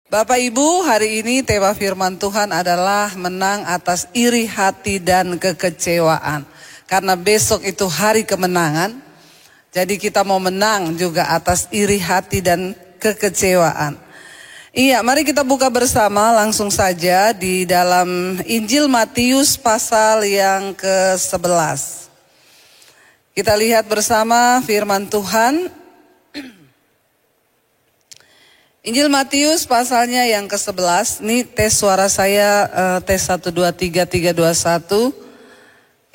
Bapak Ibu, hari ini tema firman Tuhan adalah menang atas iri hati dan kekecewaan. Karena besok itu hari kemenangan, jadi kita mau menang juga atas iri hati dan kekecewaan. Iya, mari kita buka bersama langsung saja di dalam Injil Matius pasal yang ke-11. Kita lihat bersama firman Tuhan. Injil Matius pasalnya yang ke-11. Ini tes suara saya, tes 1, 2, 3, 3, 2, 1.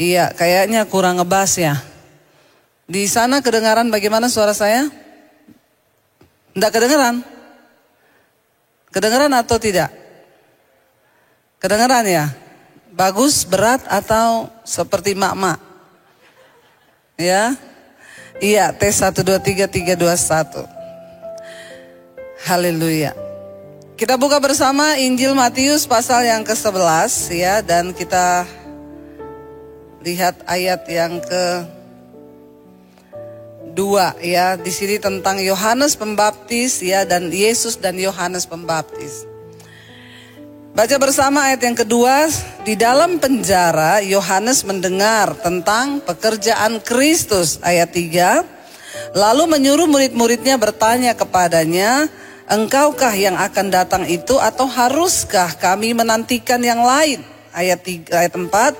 Iya, kayaknya kurang ngebas ya. Di sana kedengaran bagaimana suara saya? Enggak kedengaran? Kedengaran atau tidak? Kedengaran ya? Bagus, berat atau seperti mak-mak? Ya? Iya, tes 1, 2, 3, 3, 2, 1. Haleluya. Kita buka bersama Injil Matius pasal yang ke-11 ya, dan kita lihat ayat yang ke-2 ya. Di sini tentang Yohanes Pembaptis ya, dan Yesus dan Yohanes Pembaptis. Baca bersama ayat yang kedua. Di dalam penjara Yohanes mendengar tentang pekerjaan Kristus, ayat 3. Lalu menyuruh murid-muridnya bertanya kepadanya, "Engkaukah yang akan datang itu atau haruskah kami menantikan yang lain?" Ayat 4.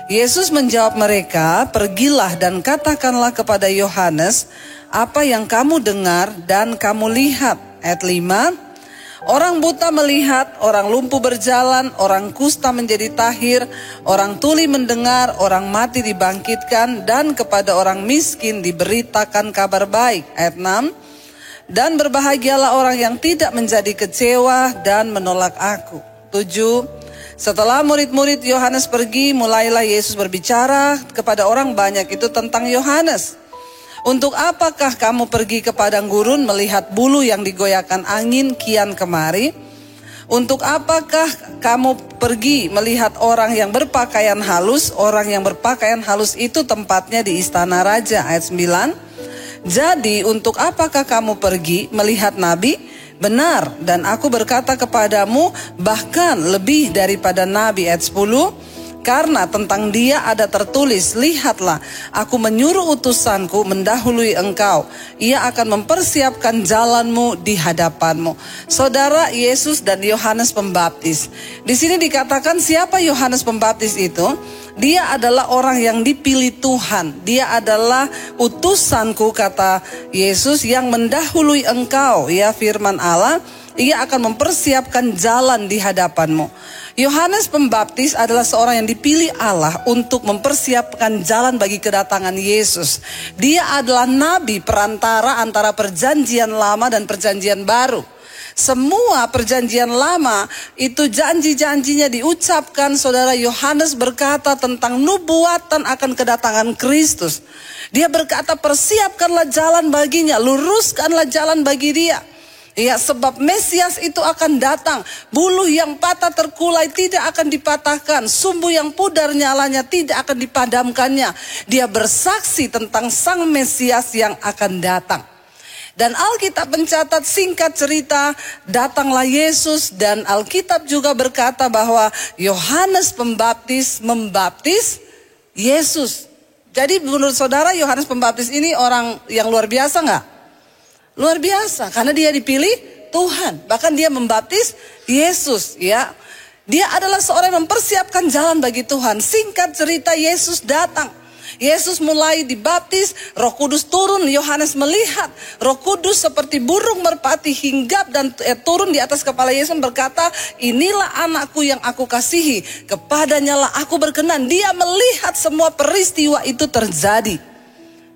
Yesus menjawab mereka, "Pergilah dan katakanlah kepada Yohanes apa yang kamu dengar dan kamu lihat." Ayat 5. Orang buta melihat, orang lumpuh berjalan, orang kusta menjadi tahir, orang tuli mendengar, orang mati dibangkitkan, dan kepada orang miskin diberitakan kabar baik. Ayat 6. Dan berbahagialah orang yang tidak menjadi kecewa dan menolak aku. 7. Setelah murid-murid Yohanes pergi, mulailah Yesus berbicara kepada orang banyak itu tentang Yohanes. "Untuk apakah kamu pergi ke padang gurun melihat bulu yang digoyahkan angin kian kemari? Untuk apakah kamu pergi melihat orang yang berpakaian halus? Orang yang berpakaian halus itu tempatnya di istana raja." Ayat 9. "Jadi untuk apakah kamu pergi melihat nabi? Benar, dan aku berkata kepadamu bahkan lebih daripada nabi." Ayat 10. "Karena tentang dia ada tertulis, lihatlah, aku menyuruh utusanku mendahului engkau. Ia akan mempersiapkan jalanmu di hadapanmu." Saudara, Yesus dan Yohanes Pembaptis. Di sini dikatakan siapa Yohanes Pembaptis itu? Dia adalah orang yang dipilih Tuhan. Dia adalah utusanku, kata Yesus, yang mendahului engkau. Ya, firman Allah, ia akan mempersiapkan jalan di hadapanmu. Yohanes Pembaptis adalah seorang yang dipilih Allah untuk mempersiapkan jalan bagi kedatangan Yesus. Dia adalah nabi perantara antara perjanjian lama dan perjanjian baru. Semua perjanjian lama itu janji-janjinya diucapkan. Saudara, Yohanes berkata tentang nubuatan akan kedatangan Kristus. Dia berkata, persiapkanlah jalan baginya, luruskanlah jalan bagi dia. Ya, sebab Mesias itu akan datang. Buluh yang patah terkulai tidak akan dipatahkan. Sumbu yang pudar nyalanya tidak akan dipadamkannya. Dia bersaksi tentang sang Mesias yang akan datang. Dan Alkitab mencatat, singkat cerita, datanglah Yesus, dan Alkitab juga berkata bahwa Yohanes Pembaptis membaptis Yesus. Jadi menurut saudara, Yohanes Pembaptis ini orang yang luar biasa nggak? Luar biasa, karena dia dipilih Tuhan. Bahkan dia membaptis Yesus, ya. Dia adalah seorang yang mempersiapkan jalan bagi Tuhan. Singkat cerita, Yesus datang. Yesus mulai dibaptis, Roh Kudus turun. Yohanes melihat Roh Kudus seperti burung merpati hinggap dan turun di atas kepala Yesus, berkata, "Inilah anakku yang aku kasihi, kepadanyalah aku berkenan." Dia melihat semua peristiwa itu terjadi.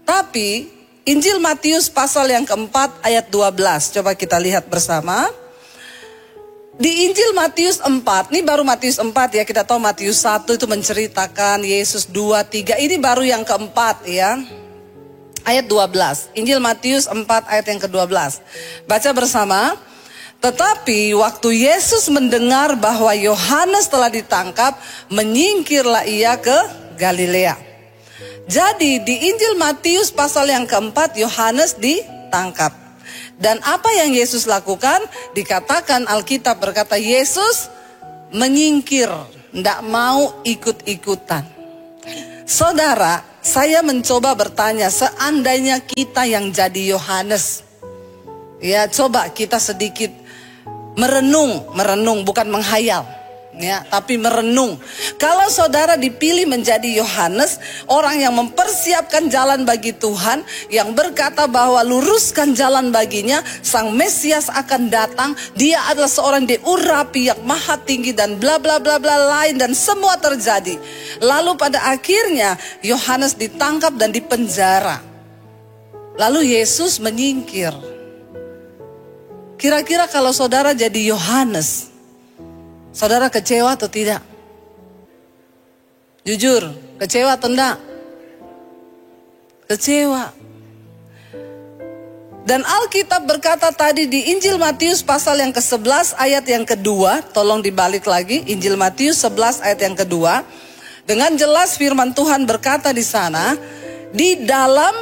Tapi Injil Matius pasal yang keempat ayat 12, coba kita lihat bersama. Di Injil Matius 4, ini baru Matius 4 ya, kita tahu Matius 1 itu menceritakan Yesus, 2, 3, ini baru yang keempat ya. Ayat 12, Injil Matius 4 ayat yang ke-12. Baca bersama. "Tetapi waktu Yesus mendengar bahwa Yohanes telah ditangkap, menyingkirlah ia ke Galilea." Jadi di Injil Matius pasal yang keempat Yohanes ditangkap. Dan apa yang Yesus lakukan? Dikatakan Alkitab berkata Yesus menyingkir, tidak mau ikut-ikutan. Saudara, saya mencoba bertanya, seandainya kita yang jadi Yohanes, ya coba kita sedikit merenung bukan menghayal, ya, tapi merenung. Kalau saudara dipilih menjadi Yohanes, orang yang mempersiapkan jalan bagi Tuhan, yang berkata bahwa luruskan jalan baginya, Sang Mesias akan datang, dia adalah seorang diurapi yang maha tinggi dan bla bla bla bla lain, dan semua terjadi. Lalu pada akhirnya Yohanes ditangkap dan dipenjara. Lalu Yesus menyingkir. Kira-kira kalau saudara jadi Yohanes, saudara kecewa atau tidak? Jujur, kecewa atau enggak? Kecewa. Dan Alkitab berkata tadi di Injil Matius pasal yang ke-11 ayat yang kedua, tolong dibalik lagi, Injil Matius 11 ayat yang kedua, dengan jelas firman Tuhan berkata di sana, di dalam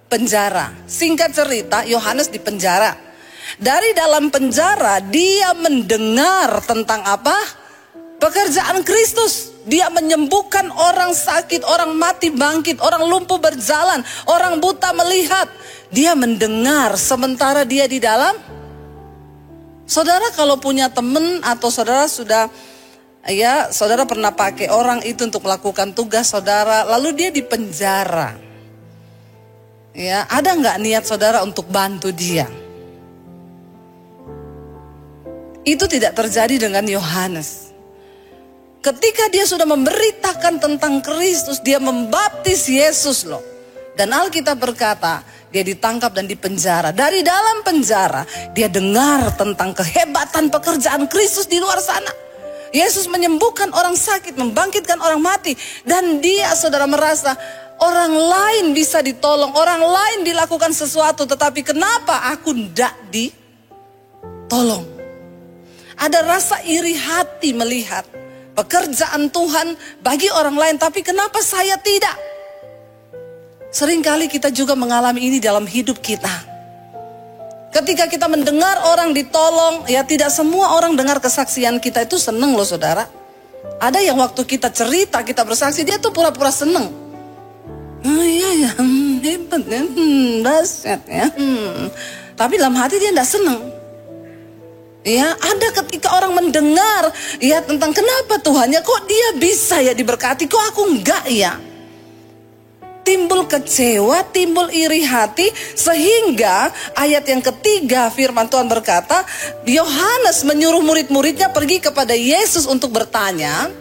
penjara. Singkat cerita, Yohanes di penjara. Dari dalam penjara dia mendengar tentang apa? Pekerjaan Kristus. Dia menyembuhkan orang sakit, orang mati bangkit, orang lumpuh berjalan, orang buta melihat. Dia mendengar sementara dia di dalam. Saudara kalau punya teman atau saudara sudah, ya saudara pernah pakai orang itu untuk melakukan tugas saudara, lalu dia di penjara. Ya, ada nggak niat saudara untuk bantu dia? Itu tidak terjadi dengan Yohanes. Ketika dia sudah memberitakan tentang Kristus, dia membaptis Yesus loh. Dan Alkitab berkata, dia ditangkap dan dipenjara. Dari dalam penjara, dia dengar tentang kehebatan pekerjaan Kristus di luar sana. Yesus menyembuhkan orang sakit, membangkitkan orang mati. Dan dia saudara merasa, orang lain bisa ditolong, orang lain dilakukan sesuatu. Tetapi kenapa aku tidak ditolong? Ada rasa iri hati melihat pekerjaan Tuhan bagi orang lain, tapi kenapa saya tidak? Seringkali kita juga mengalami ini dalam hidup kita. Ketika kita mendengar orang ditolong, ya tidak semua orang dengar kesaksian kita itu seneng loh saudara. Ada yang waktu kita cerita, kita bersaksi, dia tuh pura-pura seneng. Oh iya ya, hebat ya, dahsyat ya. Tapi dalam hati dia tidak seneng. Ya, ada ketika orang mendengar ya tentang kenapa Tuhan ya kok dia bisa ya diberkati, kok aku enggak ya. Timbul kecewa, timbul iri hati, sehingga ayat yang ketiga firman Tuhan berkata, Yohanes menyuruh murid-muridnya pergi kepada Yesus untuk bertanya.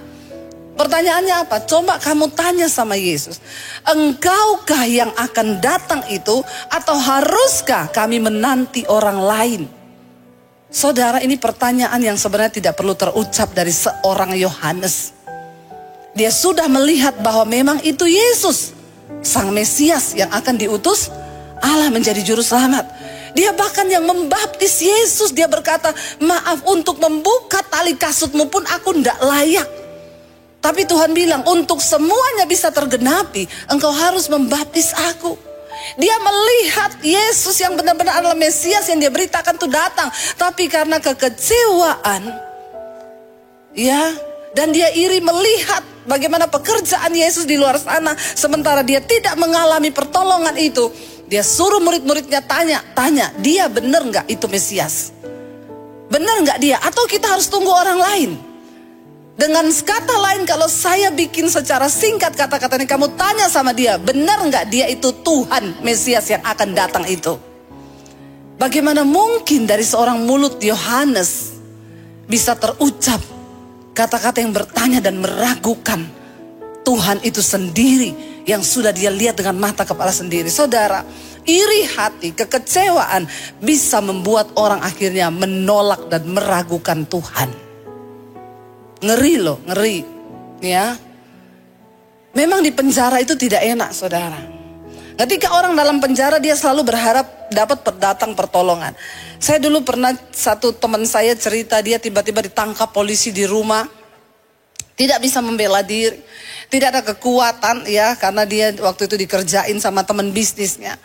Pertanyaannya apa? Coba kamu tanya sama Yesus, engkaukah yang akan datang itu, atau haruskah kami menanti orang lain? Saudara, ini pertanyaan yang sebenarnya tidak perlu terucap dari seorang Yohanes. Dia sudah melihat bahwa memang itu Yesus, Sang Mesias yang akan diutus Allah menjadi juru selamat. Dia bahkan yang membaptis Yesus. Dia berkata, maaf, untuk membuka tali kasutmu pun aku tidak layak. Tapi Tuhan bilang, untuk semuanya bisa tergenapi, engkau harus membaptis aku. Dia melihat Yesus yang benar-benar adalah Mesias yang dia beritakan itu datang. Tapi karena kekecewaan, ya, dan dia iri melihat bagaimana pekerjaan Yesus di luar sana, sementara dia tidak mengalami pertolongan itu, dia suruh murid-muridnya tanya, dia benar nggak itu Mesias? Benar nggak dia? Atau kita harus tunggu orang lain? Dengan kata lain, kalau saya bikin secara singkat kata-kata ini, kamu tanya sama dia, benar nggak dia itu Tuhan Mesias yang akan datang itu? Bagaimana mungkin dari seorang mulut Yohanes bisa terucap kata-kata yang bertanya dan meragukan Tuhan itu sendiri yang sudah dia lihat dengan mata kepala sendiri? Saudara, iri hati, kekecewaan bisa membuat orang akhirnya menolak dan meragukan Tuhan. Ngeri loh, ngeri. Ya. Memang di penjara itu tidak enak, saudara. Ketika orang dalam penjara, dia selalu berharap dapat datang pertolongan. Saya dulu pernah, satu teman saya cerita, dia tiba-tiba ditangkap polisi di rumah. Tidak bisa membela diri. Tidak ada kekuatan ya, karena dia waktu itu dikerjain sama teman bisnisnya.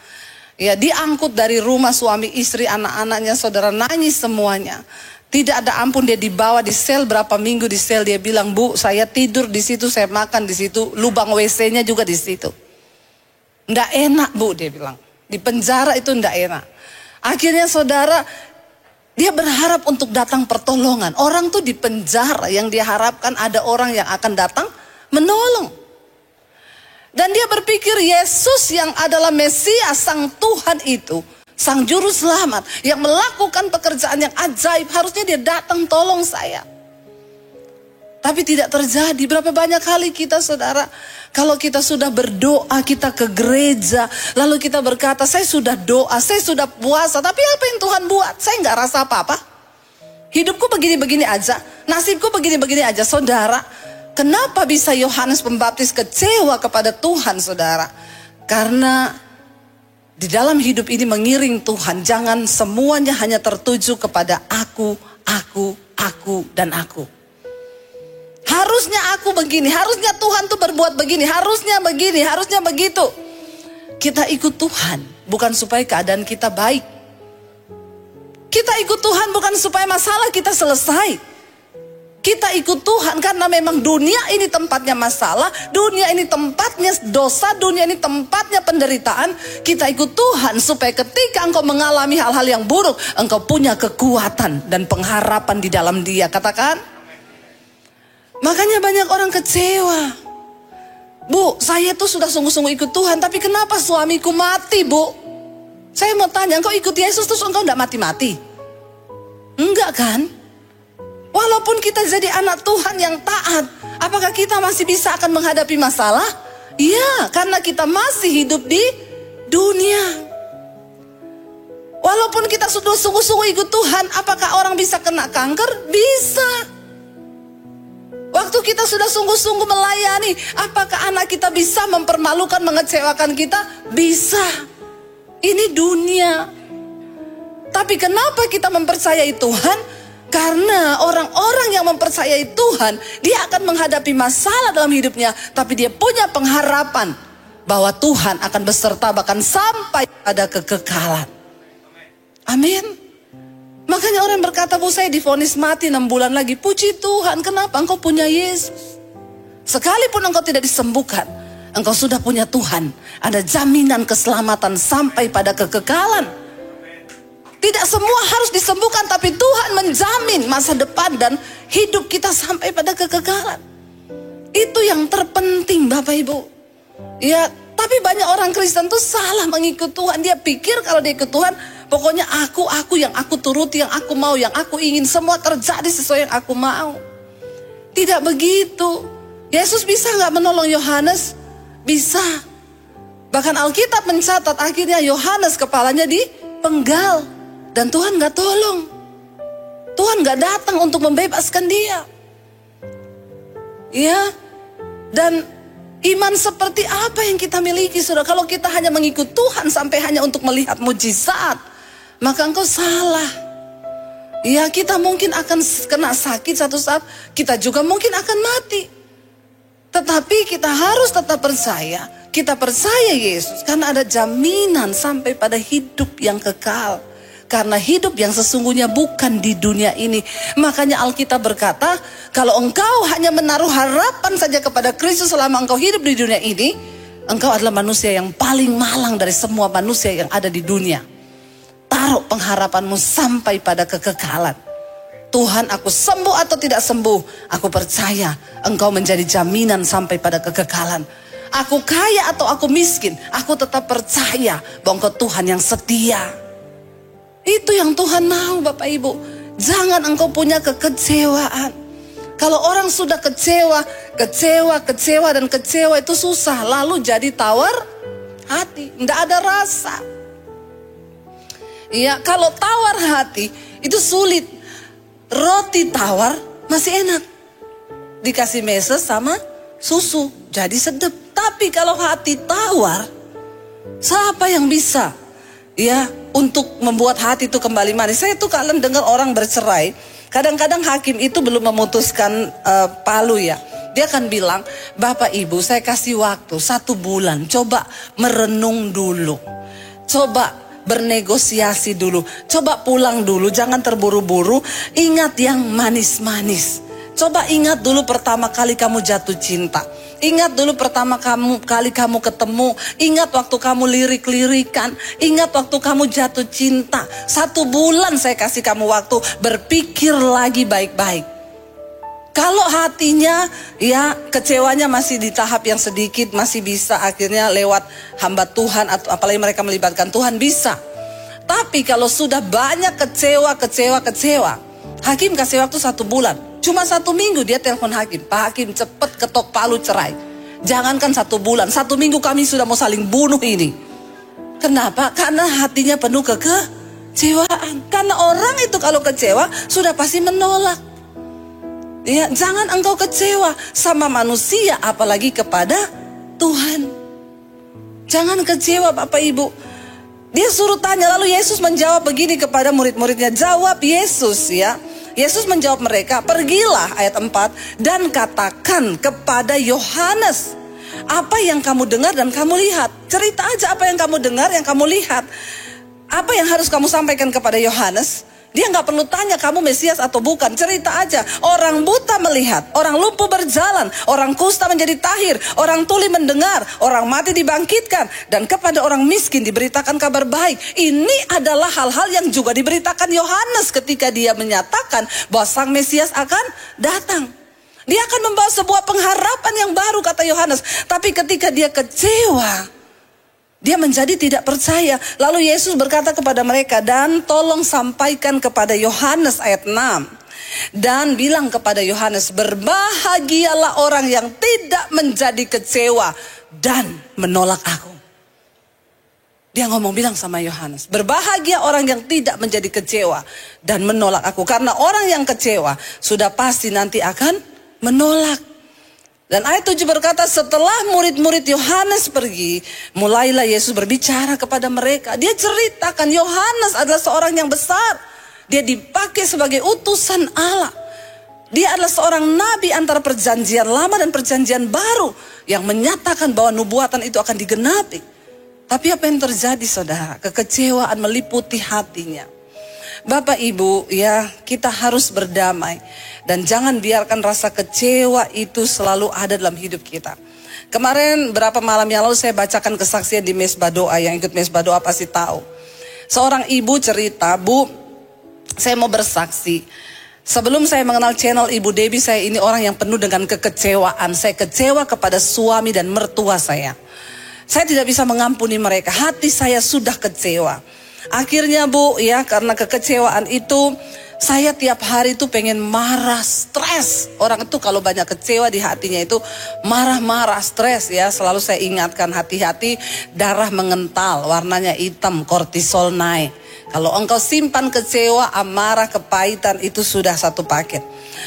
Ya, diangkut dari rumah suami istri, anak-anaknya, saudara, nangis semuanya. Tidak ada ampun, dia dibawa di sel berapa minggu di sel. Dia bilang, "Bu, saya tidur di situ, saya makan di situ, lubang WC-nya juga di situ. Nggak enak, Bu," dia bilang. Di penjara itu nggak enak. Akhirnya saudara, dia berharap untuk datang pertolongan. Orang tuh di penjara yang dia harapkan ada orang yang akan datang menolong. Dan dia berpikir Yesus yang adalah Mesias, Sang Tuhan itu, Sang Juru Selamat, yang melakukan pekerjaan yang ajaib, harusnya dia datang tolong saya. Tapi tidak terjadi. Berapa banyak kali kita, saudara, kalau kita sudah berdoa, kita ke gereja, lalu kita berkata, "Saya sudah doa, saya sudah puasa, tapi apa yang Tuhan buat? Saya nggak rasa apa-apa. Hidupku begini-begini aja, nasibku begini-begini aja." Saudara, kenapa bisa Yohanes Pembaptis kecewa kepada Tuhan, saudara? Karena di dalam hidup ini mengiring Tuhan, jangan semuanya hanya tertuju kepada aku, dan aku. Harusnya aku begini, harusnya Tuhan tuh berbuat begini, harusnya begini, harusnya begitu. Kita ikut Tuhan bukan supaya keadaan kita baik. Kita ikut Tuhan bukan supaya masalah kita selesai. Kita ikut Tuhan karena memang dunia ini tempatnya masalah, dunia ini tempatnya dosa, dunia ini tempatnya penderitaan. Kita ikut Tuhan supaya ketika engkau mengalami hal-hal yang buruk, engkau punya kekuatan dan pengharapan di dalam Dia. Katakan. Makanya banyak orang kecewa. "Bu, saya tuh sudah sungguh-sungguh ikut Tuhan, tapi kenapa suamiku mati, Bu?" Saya mau tanya, engkau ikut Yesus terus engkau enggak mati-mati? Enggak kan? Walaupun kita jadi anak Tuhan yang taat, apakah kita masih bisa akan menghadapi masalah? Iya, karena kita masih hidup di dunia. Walaupun kita sudah sungguh-sungguh ikut Tuhan, apakah orang bisa kena kanker? Bisa. Waktu kita sudah sungguh-sungguh melayani, apakah anak kita bisa mempermalukan, mengecewakan kita? Bisa. Ini dunia. Tapi kenapa kita mempercayai Tuhan? Karena orang-orang yang mempercayai Tuhan, dia akan menghadapi masalah dalam hidupnya, tapi dia punya pengharapan bahwa Tuhan akan beserta bahkan sampai pada kekekalan. Amin. Makanya orang berkata, "Bu, saya divonis mati 6 bulan lagi." Puji Tuhan, kenapa? Engkau punya Yesus. Sekalipun engkau tidak disembuhkan, engkau sudah punya Tuhan. Ada jaminan keselamatan sampai pada kekekalan. Tidak semua harus disembuhkan, tapi Tuhan menjamin masa depan dan hidup kita sampai pada kekekalan. Itu yang terpenting, Bapak Ibu. Ya, tapi banyak orang Kristen tuh salah mengikut Tuhan. Dia pikir kalau dia ikut Tuhan, pokoknya aku yang aku turuti, yang aku mau, yang aku ingin, semua terjadi sesuai yang aku mau. Tidak begitu. Yesus bisa nggak menolong Yohanes? Bisa. Bahkan Alkitab mencatat akhirnya Yohanes kepalanya dipenggal. Dan Tuhan gak tolong. Tuhan gak datang untuk membebaskan dia. Ya. Dan iman seperti apa yang kita miliki, saudara? Kalau kita hanya mengikut Tuhan sampai hanya untuk melihat mujizat, maka engkau salah. Ya, kita mungkin akan kena sakit satu saat. Kita juga mungkin akan mati. Tetapi kita harus tetap percaya. Kita percaya Yesus karena ada jaminan sampai pada hidup yang kekal. Karena hidup yang sesungguhnya bukan di dunia ini. Makanya Alkitab berkata, kalau engkau hanya menaruh harapan saja kepada Kristus selama engkau hidup di dunia ini, engkau adalah manusia yang paling malang dari semua manusia yang ada di dunia. Taruh pengharapanmu sampai pada kekekalan. Tuhan, aku sembuh atau tidak sembuh, aku percaya engkau menjadi jaminan sampai pada kekekalan. Aku kaya atau aku miskin, aku tetap percaya bahwa engkau Tuhan yang setia. Itu yang Tuhan mau, Bapak Ibu. Jangan engkau punya kekecewaan. Kalau orang sudah kecewa dan kecewa itu susah. Lalu jadi tawar hati, tidak ada rasa. Iya, kalau tawar hati itu sulit. Roti tawar masih enak. Dikasih meses sama susu, jadi sedap. Tapi kalau hati tawar, siapa yang bisa? Ya, untuk membuat hati itu kembali manis. Saya tuh kalian dengar orang bercerai, kadang-kadang hakim itu belum memutuskan palu ya. Dia akan bilang, "Bapak Ibu, saya kasih waktu 1 bulan, coba merenung dulu. Coba bernegosiasi dulu. Coba pulang dulu, jangan terburu-buru. Ingat yang manis-manis. Coba ingat dulu pertama kali kamu jatuh cinta. Ingat dulu pertama kali kamu ketemu. Ingat waktu kamu lirik-lirikan. Ingat waktu kamu jatuh cinta. 1 bulan saya kasih kamu waktu. Berpikir lagi baik-baik. Kalau hatinya ya kecewanya masih di tahap yang sedikit, masih bisa akhirnya lewat hamba Tuhan atau apalagi mereka melibatkan Tuhan, bisa. Tapi kalau sudah banyak kecewa, hakim kasih waktu 1 bulan. Cuma 1 minggu dia telepon hakim. Pak Hakim, cepet ketok palu cerai. Jangankan 1 bulan, 1 minggu kami sudah mau saling bunuh ini. Kenapa? Karena hatinya penuh kekecewaan. Karena orang itu kalau kecewa sudah pasti menolak. Ya, jangan engkau kecewa sama manusia, apalagi kepada Tuhan. Jangan kecewa Bapak Ibu. Dia suruh tanya, lalu Yesus menjawab begini kepada murid-muridnya. Jawab Yesus ya. Yesus menjawab mereka, pergilah ayat 4 dan katakan kepada Yohanes apa yang kamu dengar dan kamu lihat. Cerita aja apa yang kamu dengar, yang kamu lihat. Apa yang harus kamu sampaikan kepada Yohanes? Dia nggak perlu tanya kamu Mesias atau bukan. Cerita aja. Orang buta melihat, orang lumpuh berjalan, orang kusta menjadi tahir, orang tuli mendengar, orang mati dibangkitkan, dan kepada orang miskin diberitakan kabar baik. Ini adalah hal-hal yang juga diberitakan Yohanes ketika dia menyatakan bahwa Sang Mesias akan datang. Dia akan membawa sebuah pengharapan yang baru, kata Yohanes. Tapi ketika dia kecewa, dia menjadi tidak percaya. Lalu Yesus berkata kepada mereka, dan tolong sampaikan kepada Yohanes ayat 6. Dan bilang kepada Yohanes, berbahagialah orang yang tidak menjadi kecewa dan menolak aku. Dia bilang sama Yohanes, berbahagia orang yang tidak menjadi kecewa dan menolak aku. Karena orang yang kecewa sudah pasti nanti akan menolak. Dan ayat 7 berkata, setelah murid-murid Yohanes pergi, mulailah Yesus berbicara kepada mereka. Dia ceritakan Yohanes adalah seorang yang besar. Dia dipakai sebagai utusan Allah. Dia adalah seorang nabi antara perjanjian lama dan perjanjian baru, yang menyatakan bahwa nubuatan itu akan digenapi. Tapi apa yang terjadi saudara? Kekecewaan meliputi hatinya. Bapak Ibu ya, kita harus berdamai. Dan jangan biarkan rasa kecewa itu selalu ada dalam hidup kita. Kemarin berapa malam yang lalu saya bacakan kesaksian di Mesbah Doa. Yang ikut Mesbah Doa pasti tahu. Seorang ibu cerita, Bu, saya mau bersaksi. Sebelum saya mengenal channel Ibu Debbie, saya ini orang yang penuh dengan kekecewaan. Saya kecewa kepada suami dan mertua saya. Saya tidak bisa mengampuni mereka. Hati saya sudah kecewa. Akhirnya Bu ya, karena kekecewaan itu saya tiap hari itu pengen marah, stres. Orang itu kalau banyak kecewa di hatinya itu marah-marah, stres ya. Selalu saya ingatkan, hati-hati, darah mengental, warnanya hitam, kortisol naik. Kalau engkau simpan kecewa, amarah, kepahitan, itu sudah satu paket.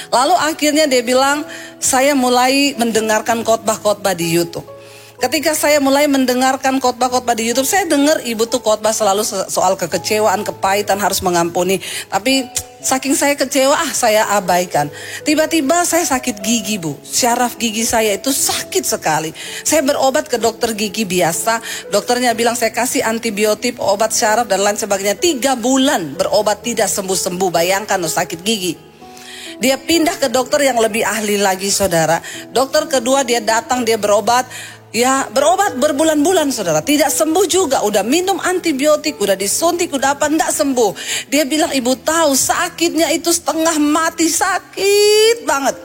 Lalu akhirnya dia bilang, saya mulai mendengarkan khotbah-khotbah di YouTube. Ketika saya mulai mendengarkan khotbah-khotbah di YouTube, saya dengar ibu tuh khotbah selalu soal kekecewaan, kepahitan, harus mengampuni. Tapi saking saya kecewa, saya abaikan. Tiba-tiba saya sakit gigi Bu. Syaraf gigi saya itu sakit sekali. Saya berobat ke dokter gigi biasa. Dokternya bilang saya kasih antibiotik, obat syaraf dan lain sebagainya. 3 bulan berobat tidak sembuh-sembuh. Bayangkan loh, sakit gigi. Dia pindah ke dokter yang lebih ahli lagi saudara. Dokter kedua dia datang, dia berobat. Ya berobat berbulan-bulan saudara, tidak sembuh juga. Udah minum antibiotik, udah disuntik, udah apa, enggak sembuh. Dia bilang, ibu tahu sakitnya itu setengah mati, sakit banget.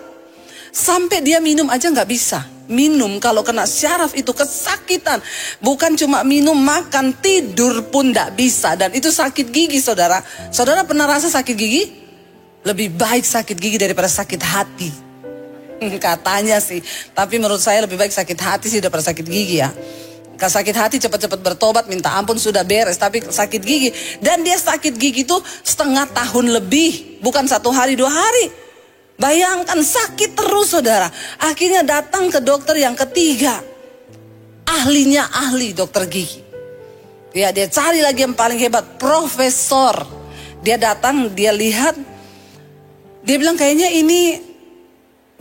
Sampai dia minum aja nggak bisa. Minum kalau kena syaraf itu kesakitan. Bukan cuma minum, makan, tidur pun nggak bisa. Dan itu sakit gigi saudara. Saudara pernah rasa sakit gigi? Lebih baik sakit gigi daripada sakit hati. Katanya sih, tapi menurut saya lebih baik sakit hati sih daripada sakit gigi ya. Kalau sakit hati cepat-cepat bertobat, minta ampun sudah beres. Tapi sakit gigi, dan dia sakit gigi itu setengah tahun lebih, bukan 1 hari 2 hari. Bayangkan sakit terus saudara. Akhirnya datang ke dokter yang ketiga, ahlinya ahli dokter gigi. Ya dia cari lagi yang paling hebat, profesor. Dia datang, dia lihat, dia bilang kayaknya ini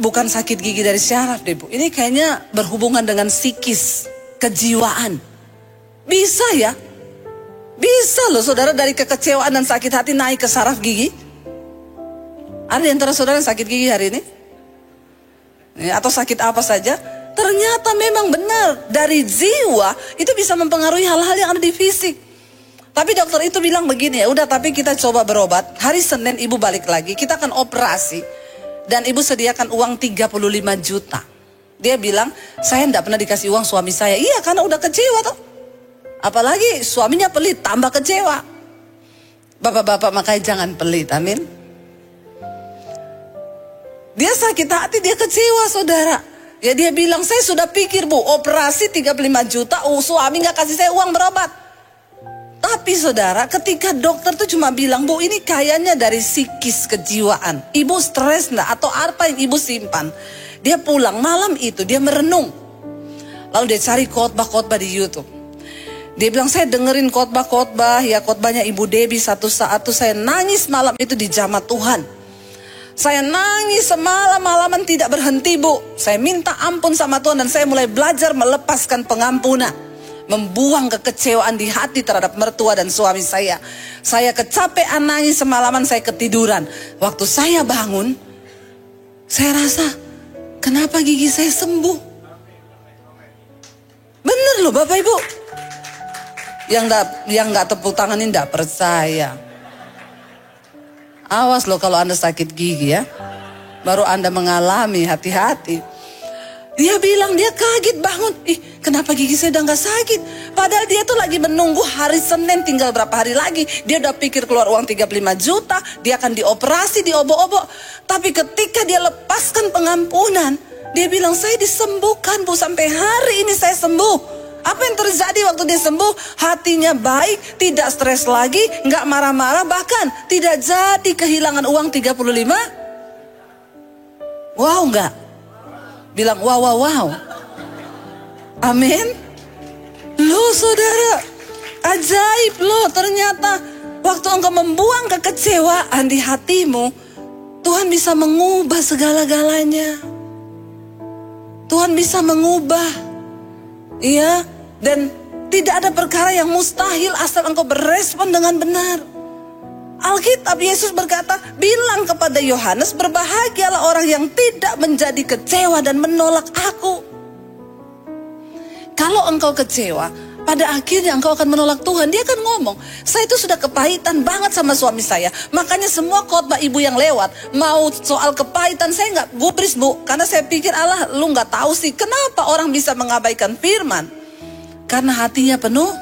bukan sakit gigi dari syaraf deh Bu. Ini kayaknya berhubungan dengan psikis, kejiwaan. Bisa ya? Bisa loh saudara, dari kekecewaan dan sakit hati naik ke saraf gigi. Ada di antara saudara yang sakit gigi hari ini? Atau sakit apa saja? Ternyata memang benar, dari jiwa itu bisa mempengaruhi hal-hal yang ada di fisik. Tapi dokter itu bilang begini, ya udah tapi kita coba berobat. Hari Senin ibu balik lagi, kita akan operasi. Dan ibu sediakan uang 35 juta. Dia bilang, saya enggak pernah dikasih uang suami saya. Iya, karena udah kecewa toh. Apalagi suaminya pelit, tambah kecewa. Bapak-bapak makanya jangan pelit, amin. Dia sakit hati, dia kecewa saudara. Ya dia bilang, saya sudah pikir bu, operasi 35 juta, suami gak kasih saya uang berobat. Tapi saudara, ketika dokter tuh cuma bilang, bu ini kayaknya dari psikis kejiwaan. Ibu stres enggak? Atau apa yang ibu simpan? Dia pulang malam itu, dia merenung. Lalu dia cari khotbah-khotbah di YouTube. Dia bilang, saya dengerin khotbah-khotbah, ya khotbahnya Ibu Debbie satu saat tuh saya nangis malam itu di jamaah Tuhan. Saya nangis semalam-malaman tidak berhenti bu. Saya minta ampun sama Tuhan dan saya mulai belajar melepaskan pengampunan. Membuang kekecewaan di hati terhadap mertua dan suami saya. Saya kecapean nangis semalaman, saya ketiduran. Waktu saya bangun, saya rasa, kenapa gigi saya sembuh? Bener loh Bapak Ibu. Yang gak tepuk tangan ini gak percaya. Awas loh kalau Anda sakit gigi ya. Baru Anda mengalami, hati-hati. Dia bilang dia kaget bangun. Kenapa gigi saya udah gak sakit? Padahal dia tuh lagi menunggu hari Senin, tinggal berapa hari lagi. Dia udah pikir keluar uang 35 juta. Dia akan dioperasi, diobok-obok. Tapi ketika dia lepaskan pengampunan, dia bilang saya disembuhkan bu. Sampai hari ini saya sembuh. Apa yang terjadi waktu dia sembuh? Hatinya baik, tidak stres lagi, nggak marah-marah, bahkan tidak jadi kehilangan uang 35. Wow nggak? Bilang wow. Amin. Loh saudara, ajaib loh ternyata. Waktu engkau membuang kekecewaan di hatimu, Tuhan bisa mengubah segala-galanya. Tuhan bisa mengubah. Iya, dan tidak ada perkara yang mustahil asal engkau berespon dengan benar. Alkitab Yesus berkata, bilang kepada Yohanes, berbahagialah orang yang tidak menjadi kecewa dan menolak aku. Kalau engkau kecewa, pada akhirnya engkau akan menolak Tuhan. Dia akan ngomong, saya itu sudah kepahitan banget sama suami saya. Makanya semua khotbah ibu yang lewat, mau soal kepahitan saya nggak gubris bu. Karena saya pikir Allah lu nggak tahu sih kenapa orang bisa mengabaikan firman. Karena hatinya penuh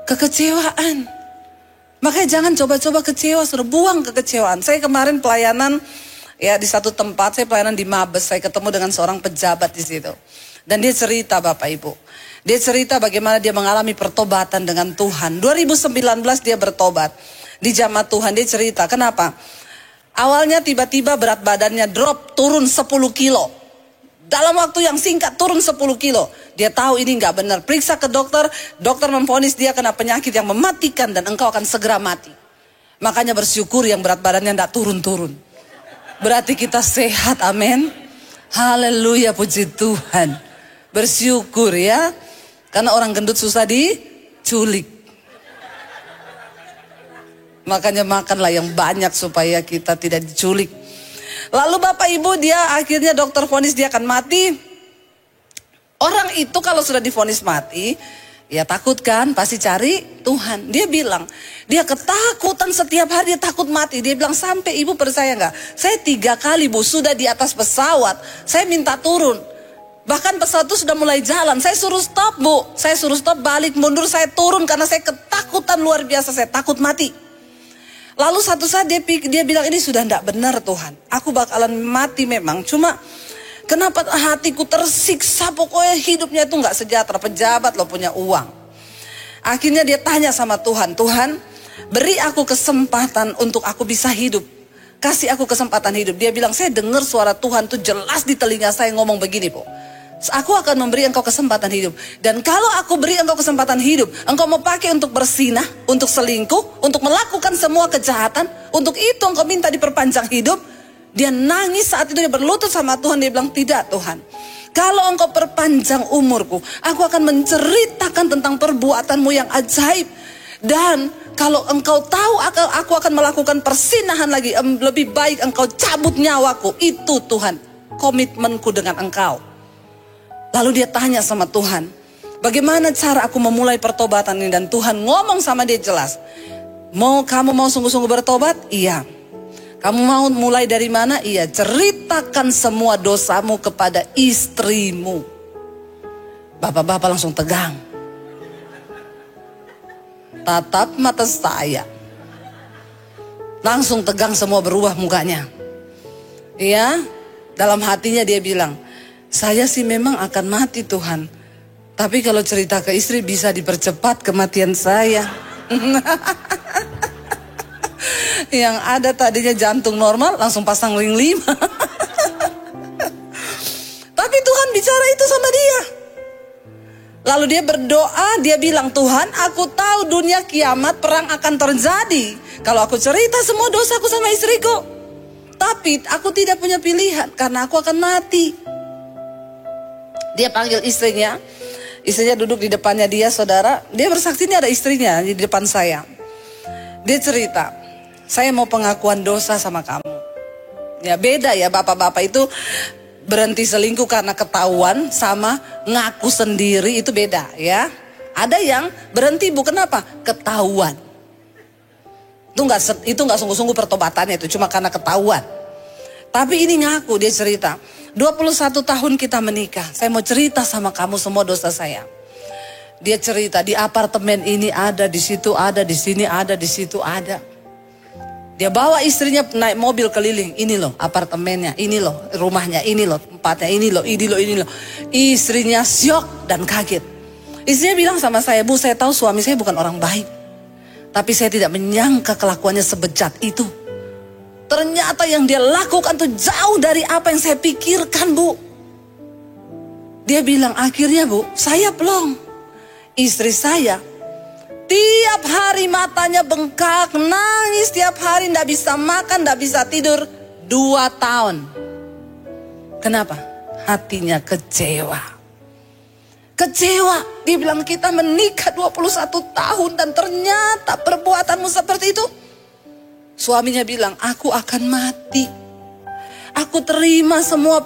kekecewaan. Makanya jangan coba-coba kecewa, suruh buang kekecewaan. Saya kemarin pelayanan ya di satu tempat, saya pelayanan di Mabes. Saya ketemu dengan seorang pejabat di situ. Dan dia cerita Bapak Ibu. Dia cerita bagaimana dia mengalami pertobatan dengan Tuhan. 2019 dia bertobat di jamaah Tuhan. Dia cerita kenapa? Awalnya tiba-tiba berat badannya drop, turun 10 kilo. Dalam waktu yang singkat turun 10 kilo. Dia tahu ini nggak benar. Periksa ke dokter. Dokter memvonis dia kena penyakit yang mematikan dan engkau akan segera mati. Makanya bersyukur yang berat badannya nggak turun-turun. Berarti kita sehat, amin. Haleluya, puji Tuhan. Bersyukur ya. Karena orang gendut susah diculik. Makanya makanlah yang banyak supaya kita tidak diculik. Lalu Bapak Ibu dia akhirnya dokter vonis dia akan mati. Orang itu kalau sudah divonis mati, ya takut kan, pasti cari Tuhan. Dia bilang, dia ketakutan setiap hari, dia takut mati. Dia bilang, sampai ibu percaya nggak? Saya 3 kali bu, sudah di atas pesawat, saya minta turun. Bahkan pesawat itu sudah mulai jalan, saya suruh stop bu. Saya suruh stop, balik, mundur, saya turun karena saya ketakutan luar biasa, saya takut mati. Lalu satu saat dia bilang, ini sudah tidak benar Tuhan. Aku bakalan mati memang, cuma kenapa hatiku tersiksa, pokoknya hidupnya itu nggak sejahtera. Pejabat lo punya uang. Akhirnya dia tanya sama Tuhan, Tuhan beri aku kesempatan untuk aku bisa hidup. Kasih aku kesempatan hidup. Dia bilang, saya dengar suara Tuhan tuh jelas di telinga saya ngomong begini po. Aku akan memberi engkau kesempatan hidup. Dan kalau aku beri engkau kesempatan hidup, engkau mau pakai untuk bersinah, untuk selingkuh, untuk melakukan semua kejahatan, untuk itu engkau minta diperpanjang hidup. Dia nangis saat itu, dia berlutut sama Tuhan. Dia bilang, tidak Tuhan, kalau engkau perpanjang umurku, aku akan menceritakan tentang perbuatanmu yang ajaib. Dan kalau engkau tahu aku akan melakukan persinahan lagi, lebih baik engkau cabut nyawaku. Itu Tuhan, komitmenku dengan engkau. Lalu dia tanya sama Tuhan, bagaimana cara aku memulai pertobatan ini? Dan Tuhan ngomong sama dia jelas, kamu mau sungguh-sungguh bertobat? Iya. Kamu mau mulai dari mana? Iya. Ceritakan semua dosamu kepada istrimu. Bapak-bapak langsung tegang. Tatap mata saya. Langsung tegang semua, berubah mukanya. Iya, dalam hatinya dia bilang, saya sih memang akan mati Tuhan. Tapi kalau cerita ke istri bisa dipercepat kematian saya. Yang ada tadinya jantung normal langsung pasang ring 5. Tapi Tuhan bicara itu sama dia. Lalu dia berdoa, dia bilang, Tuhan, aku tahu dunia kiamat, perang akan terjadi kalau aku cerita semua dosaku sama istriku. Tapi aku tidak punya pilihan karena aku akan mati. Dia panggil istrinya. Istrinya duduk di depannya dia, saudara. Dia bersaksi, ini ada istrinya di depan saya. Dia cerita, saya mau pengakuan dosa sama kamu. Ya beda ya, bapak-bapak itu berhenti selingkuh karena ketahuan sama ngaku sendiri itu beda ya. Ada yang berhenti bukan apa? Ketahuan. Itu nggak sungguh-sungguh pertobatannya, itu cuma karena ketahuan. Tapi ini ngaku, dia cerita, 21 tahun kita menikah, saya mau cerita sama kamu semua dosa saya. Dia cerita, di apartemen ini ada, di situ ada, di sini ada, di situ ada. Dia bawa istrinya naik mobil keliling, ini loh apartemennya, ini loh rumahnya, ini loh tempatnya, ini loh, ini loh, ini loh. Istrinya syok dan kaget. Istrinya bilang sama saya, Bu, saya tahu suami saya bukan orang baik. Tapi saya tidak menyangka kelakuannya sebejat itu. Ternyata yang dia lakukan tuh jauh dari apa yang saya pikirkan, Bu. Dia bilang, akhirnya Bu, saya plong. Istri saya tiap hari matanya bengkak, nangis tiap hari, nggak bisa makan, nggak bisa tidur 2 tahun. Kenapa? Hatinya kecewa. Kecewa. Dia bilang, kita menikah 21 tahun dan ternyata perbuatanmu seperti itu. Suaminya bilang, aku akan mati. Aku terima semua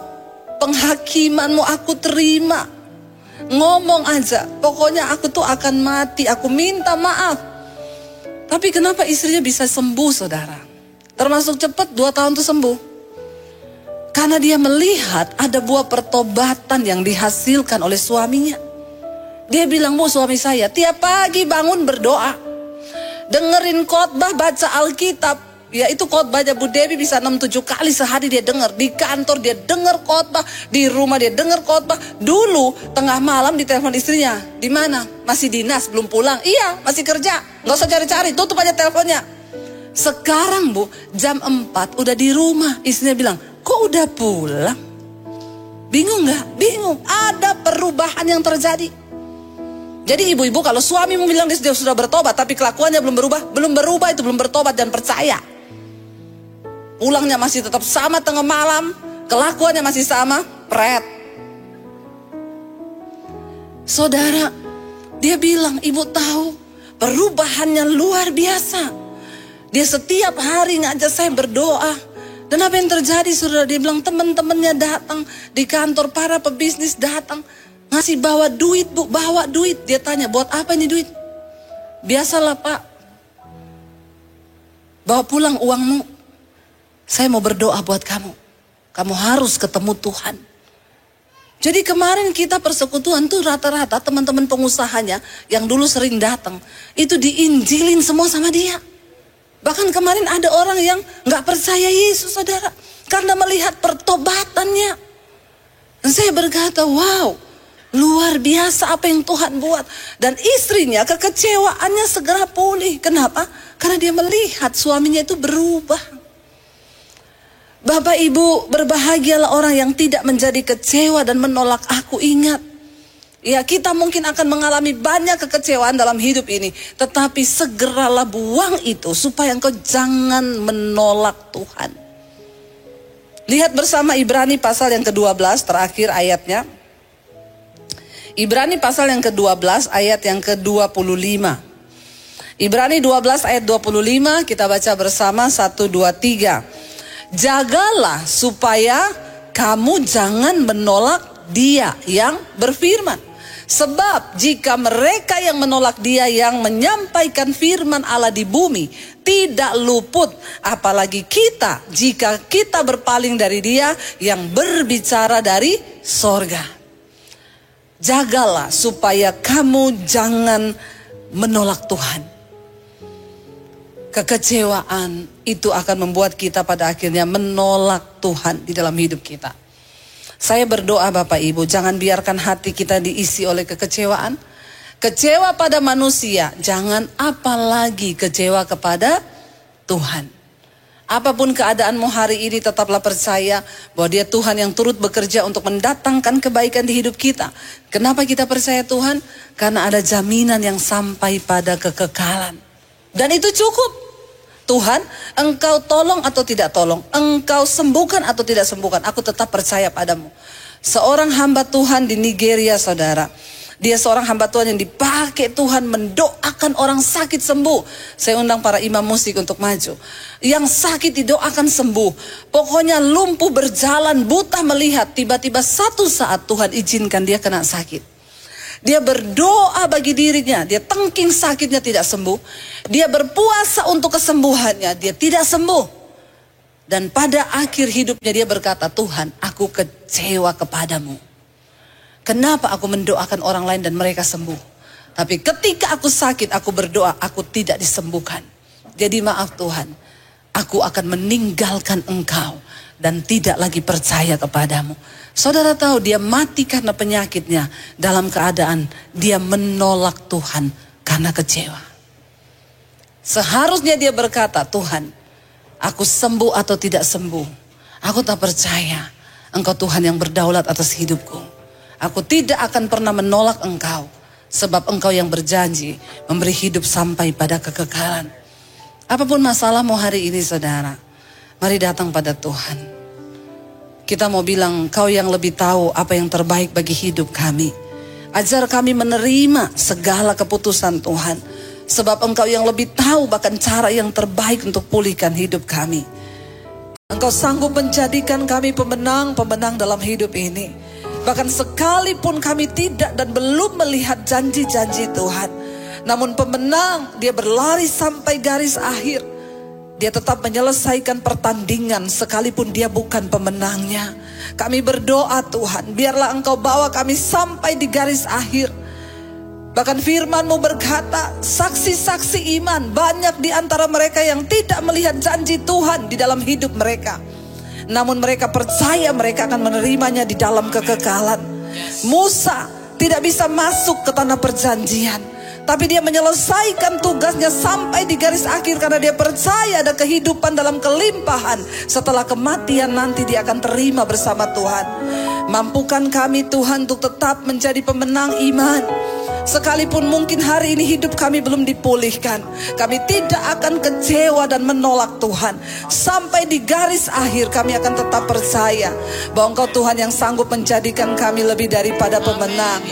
penghakimanmu, aku terima. Ngomong aja, pokoknya aku tuh akan mati, aku minta maaf. Tapi kenapa istrinya bisa sembuh, saudara? Termasuk cepat, 2 tahun tuh sembuh. Karena dia melihat ada buah pertobatan yang dihasilkan oleh suaminya. Dia bilang, Bu, suami saya tiap pagi bangun berdoa, dengerin khotbah, baca Alkitab. Ya itu khotbahnya Bu Debbie bisa 6-7 kali sehari dia dengar. Di kantor dia dengar khotbah, di rumah dia dengar khotbah. Dulu tengah malam ditelepon istrinya, di mana? Masih dinas, belum pulang. Iya, masih kerja. Nggak usah cari-cari, tutup aja teleponnya. Sekarang Bu, jam 4 udah di rumah. Istrinya bilang, kok udah pulang? Bingung nggak? Bingung. Ada perubahan yang terjadi. Jadi ibu-ibu, kalau suamimu bilang dia sudah bertobat tapi kelakuannya belum berubah itu belum bertobat dan percaya. Pulangnya masih tetap sama tengah malam, kelakuannya masih sama, pret. Saudara, dia bilang, ibu tahu perubahannya luar biasa. Dia setiap hari ngajak saya berdoa. Dan apa yang terjadi, saudara? Dia bilang teman-temannya datang di kantor, para pebisnis datang. Ngasih bawa duit, Bu, bawa duit. Dia tanya, buat apa ini duit? Biasalah Pak, bawa pulang uangmu. Saya mau berdoa buat kamu. Kamu harus ketemu Tuhan. Jadi kemarin kita persekutuan tuh rata-rata teman-teman pengusahanya yang dulu sering datang, itu diinjilin semua sama dia. Bahkan kemarin ada orang yang gak percaya Yesus, saudara, karena melihat pertobatannya. Dan saya berkata, wow, luar biasa apa yang Tuhan buat. Dan istrinya kekecewaannya segera pulih. Kenapa? Karena dia melihat suaminya itu berubah. Bapak Ibu, berbahagialah orang yang tidak menjadi kecewa dan menolak aku. Ingat, ya kita mungkin akan mengalami banyak kekecewaan dalam hidup ini. Tetapi segeralah buang itu supaya engkau jangan menolak Tuhan. Lihat bersama Ibrani pasal yang ke-12 terakhir ayatnya. Ibrani pasal yang ke-12 ayat yang ke-25. Ibrani 12 ayat 25 kita baca bersama 1, 2, 3. Jagalah supaya kamu jangan menolak Dia yang berfirman. Sebab jika mereka yang menolak Dia yang menyampaikan firman Allah di bumi tidak luput, apalagi kita jika kita berpaling dari Dia yang berbicara dari sorga. Jagalah supaya kamu jangan menolak Tuhan. Kekecewaan itu akan membuat kita pada akhirnya menolak Tuhan di dalam hidup kita. Saya berdoa Bapak Ibu, jangan biarkan hati kita diisi oleh kekecewaan. Kecewa pada manusia, jangan apalagi kecewa kepada Tuhan. Apapun keadaanmu hari ini, tetaplah percaya bahwa Dia Tuhan yang turut bekerja untuk mendatangkan kebaikan di hidup kita. Kenapa kita percaya Tuhan? Karena ada jaminan yang sampai pada kekekalan. Dan itu cukup. Tuhan, Engkau tolong atau tidak tolong, Engkau sembuhkan atau tidak sembuhkan, aku tetap percaya padamu. Seorang hamba Tuhan di Nigeria, saudara, dia seorang hamba Tuhan yang dipakai Tuhan mendoakan orang sakit sembuh. Saya undang para imam musik untuk maju. Yang sakit didoakan sembuh. Pokoknya lumpuh berjalan, buta melihat. Tiba-tiba satu saat Tuhan izinkan dia kena sakit. Dia berdoa bagi dirinya, dia tengking sakitnya tidak sembuh. Dia berpuasa untuk kesembuhannya, dia tidak sembuh. Dan pada akhir hidupnya dia berkata, Tuhan, aku kecewa kepadamu. Kenapa aku mendoakan orang lain dan mereka sembuh? Tapi ketika aku sakit, aku berdoa, aku tidak disembuhkan. Jadi maaf Tuhan, aku akan meninggalkan Engkau dan tidak lagi percaya kepadamu. Saudara tahu dia mati karena penyakitnya dalam keadaan dia menolak Tuhan karena kecewa. Seharusnya dia berkata, Tuhan, aku sembuh atau tidak sembuh, aku tak percaya Engkau Tuhan yang berdaulat atas hidupku. Aku tidak akan pernah menolak Engkau, sebab Engkau yang berjanji memberi hidup sampai pada kekekalan. Apapun masalahmu hari ini saudara, mari datang pada Tuhan. Kita mau bilang, Kau yang lebih tahu apa yang terbaik bagi hidup kami. Ajar kami menerima segala keputusan Tuhan. Sebab Engkau yang lebih tahu bahkan cara yang terbaik untuk pulihkan hidup kami. Engkau sanggup menjadikan kami pemenang-pemenang dalam hidup ini. Bahkan sekalipun kami tidak dan belum melihat janji-janji Tuhan. Namun pemenang, dia berlari sampai garis akhir. Dia tetap menyelesaikan pertandingan sekalipun dia bukan pemenangnya. Kami berdoa Tuhan, biarlah Engkau bawa kami sampai di garis akhir. Bahkan firman-Mu berkata, saksi-saksi iman banyak di antara mereka yang tidak melihat janji Tuhan di dalam hidup mereka. Namun mereka percaya mereka akan menerimanya di dalam kekekalan. Musa tidak bisa masuk ke tanah perjanjian. Tapi dia menyelesaikan tugasnya sampai di garis akhir karena dia percaya ada kehidupan dalam kelimpahan. Setelah kematian nanti dia akan terima bersama Tuhan. Mampukan kami Tuhan untuk tetap menjadi pemenang iman. Sekalipun mungkin hari ini hidup kami belum dipulihkan, kami tidak akan kecewa dan menolak Tuhan. Sampai di garis akhir kami akan tetap percaya bahwa Engkau Tuhan yang sanggup menjadikan kami lebih daripada pemenang.